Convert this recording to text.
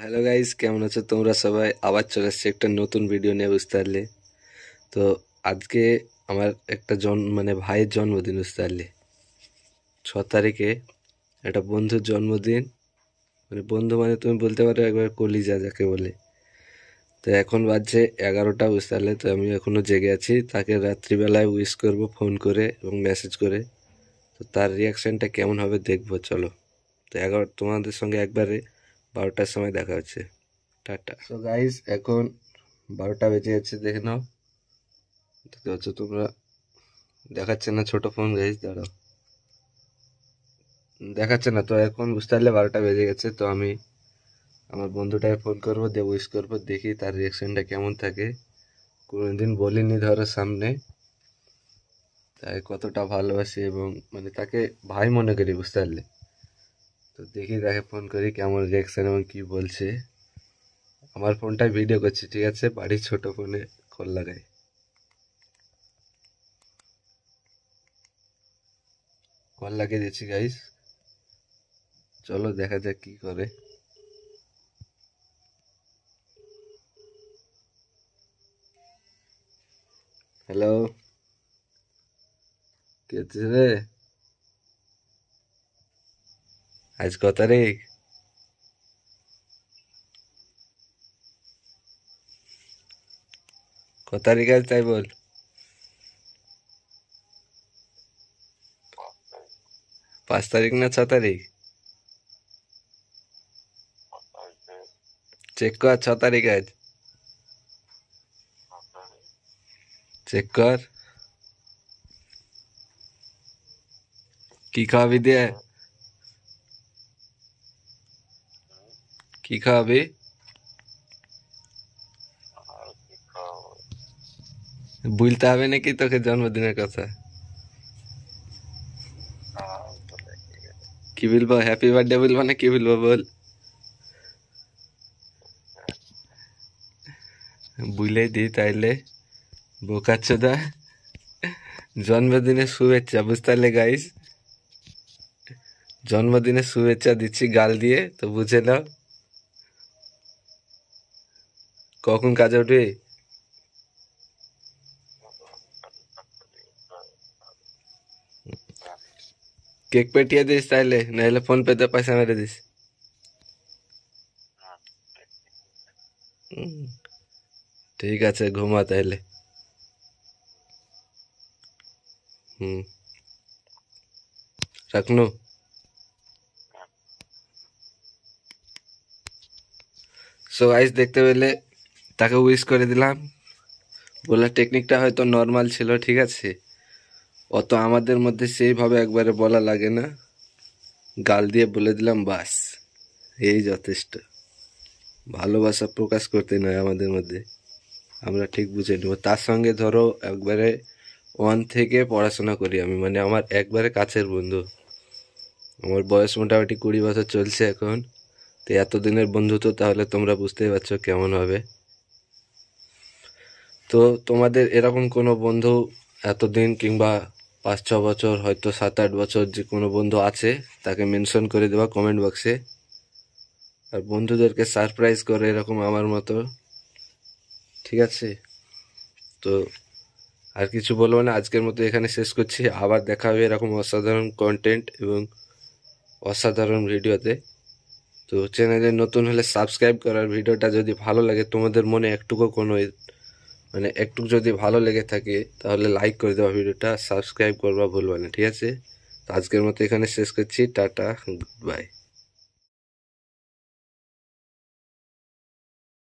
Hello guys, কেমন আছো তোমরা সবাই? আবার চলে আসছে একটা নতুন ভিডিও নিয়ে, বুঝতে পারলে। তো আজকে আমার একটা ভাইয়ের জন্মদিন, বুঝতে পারলে। 6 তারিখে একটা বন্ধুর জন্মদিন। বন্ধু মানে তুমি বলতে পারো একবার কলিজা যাকে বলে। তো এখন বাজছে 11টা, বুঝতে পারলে। তো আমি এখনো জেগে আছি, তাকে রাত্রিবেলায় উইশ করব ফোন করে এবং মেসেজ করে। তো তার রিয়াকশনটা কেমন হবে দেখবো, চলো। তো তোমাদের সঙ্গে একবারে 12টার সময় দেখা হচ্ছে। টাটা। সো গাইস, এখন 12টা বেজে যাচ্ছে, দেখে নাও। দেখতে পাচ্ছ তোমরা? দেখাচ্ছে না ছোট ফোন গাইস, দাঁড়াও। দেখাচ্ছে না তো এখন, বুঝতে পারলে 12টা বেজে গেছে। তো আমি আমার বন্ধুটাকে ফোন করবো, দিয়ে উইশ করবো, দেখি তার রিয়াকশনটা কেমন থাকে। কোনোদিন বলিনি ধরো সামনে, তাই কতটা ভালোবাসি এবং তাকে ভাই মনে করি, বুঝতে পারলে। তো দেখি তাকে ফোন করি কেমন রিয়াকশন এবং কি বলছে। আমার ফোনটায় ভিডিও করছি, ঠিক আছে, বাড়ির ছোট ফোনে কল লাগাই। কল লাগিয়ে দিচ্ছি গাইস, চলো দেখা যাক কি করে। হ্যালো, কে রে? আজ কত তারিখ? কত তারিখ আজ তাই বল। 5 তারিখ না 6 তারিখ? চেক কর, 6 তারিখ আজ। চেক কর। কি খাওয়াবি দিয়ে? কি খাওয়াবি? বলতে হবে নাকি তোকে জন্মদিনের কথা? কি বলবো? হ্যাপি বার্থডে বলবো না কি বলবো বল? বুঝলেই দি তাইলে, বোকাচ্চোদা। জন্মদিনের শুভেচ্ছা, বুঝতে পারলে গাইস। জন্মদিনের শুভেচ্ছা দিচ্ছি গাল দিয়ে, তো বুঝে নাও কখন কাজে উঠবি। কেক পেটিয়ে দিস তাইলে, নাহলে ফোন পেতে পয়সা মেরে দিস। ঠিক আছে, ঘুমা তাইলে। হুম, রাখনু। সো গাইস, দেখতে পেলে তাকে উইশ করে দিলাম। বলার টেকনিকটা হয়তো নর্মাল ছিল, ঠিক আছে। অত আমাদের মধ্যে সেইভাবে একবারে বলা লাগে না, গাল দিয়ে বলে দিলাম, বাস এই যথেষ্ট। ভালোবাসা প্রকাশ করতে নয় আমাদের মধ্যে, আমরা ঠিক বুঝে নেব। তার সঙ্গে ধরো একবারে 1 থেকে পড়াশোনা করি আমি, আমার একবারে কাছের বন্ধু। আমার বয়স মোটামুটি 20 বছর চলছে এখন। তো এতদিনের বন্ধুত্ব, তাহলে তোমরা বুঝতেই পারছো কেমন হবে। তো তোমাদের এরকম কোনো বন্ধু এতদিন কিংবা 5-6 বছর, হয়তো 7-8 বছর যে কোনো বন্ধু আছে, তাকে মেনশন করে দেওয়া কমেন্ট বক্সে। আর বন্ধুদেরকে সারপ্রাইজ করে এরকম আমার মতো, ঠিক আছে। তো আর কিছু বলবো না, আজকের মতো এখানে শেষ করছি। আবার দেখা হবে এরকম অসাধারণ কন্টেন্ট এবং অসাধারণ ভিডিওতে। তো চ্যানেলে নতুন হলে সাবস্ক্রাইব করার, ভিডিওটা যদি ভালো লাগে তোমাদের মনে একটুকু কোনো একটু যদি ভালো লেগে থাকে, তাহলে লাইক করে দেওয়া, ভিডিওটা সাবস্ক্রাইব করবা ভুলবা না, ঠিক আছে। তো আজকের মতো এখানে শেষ করছি, টাটা, গুড বাই।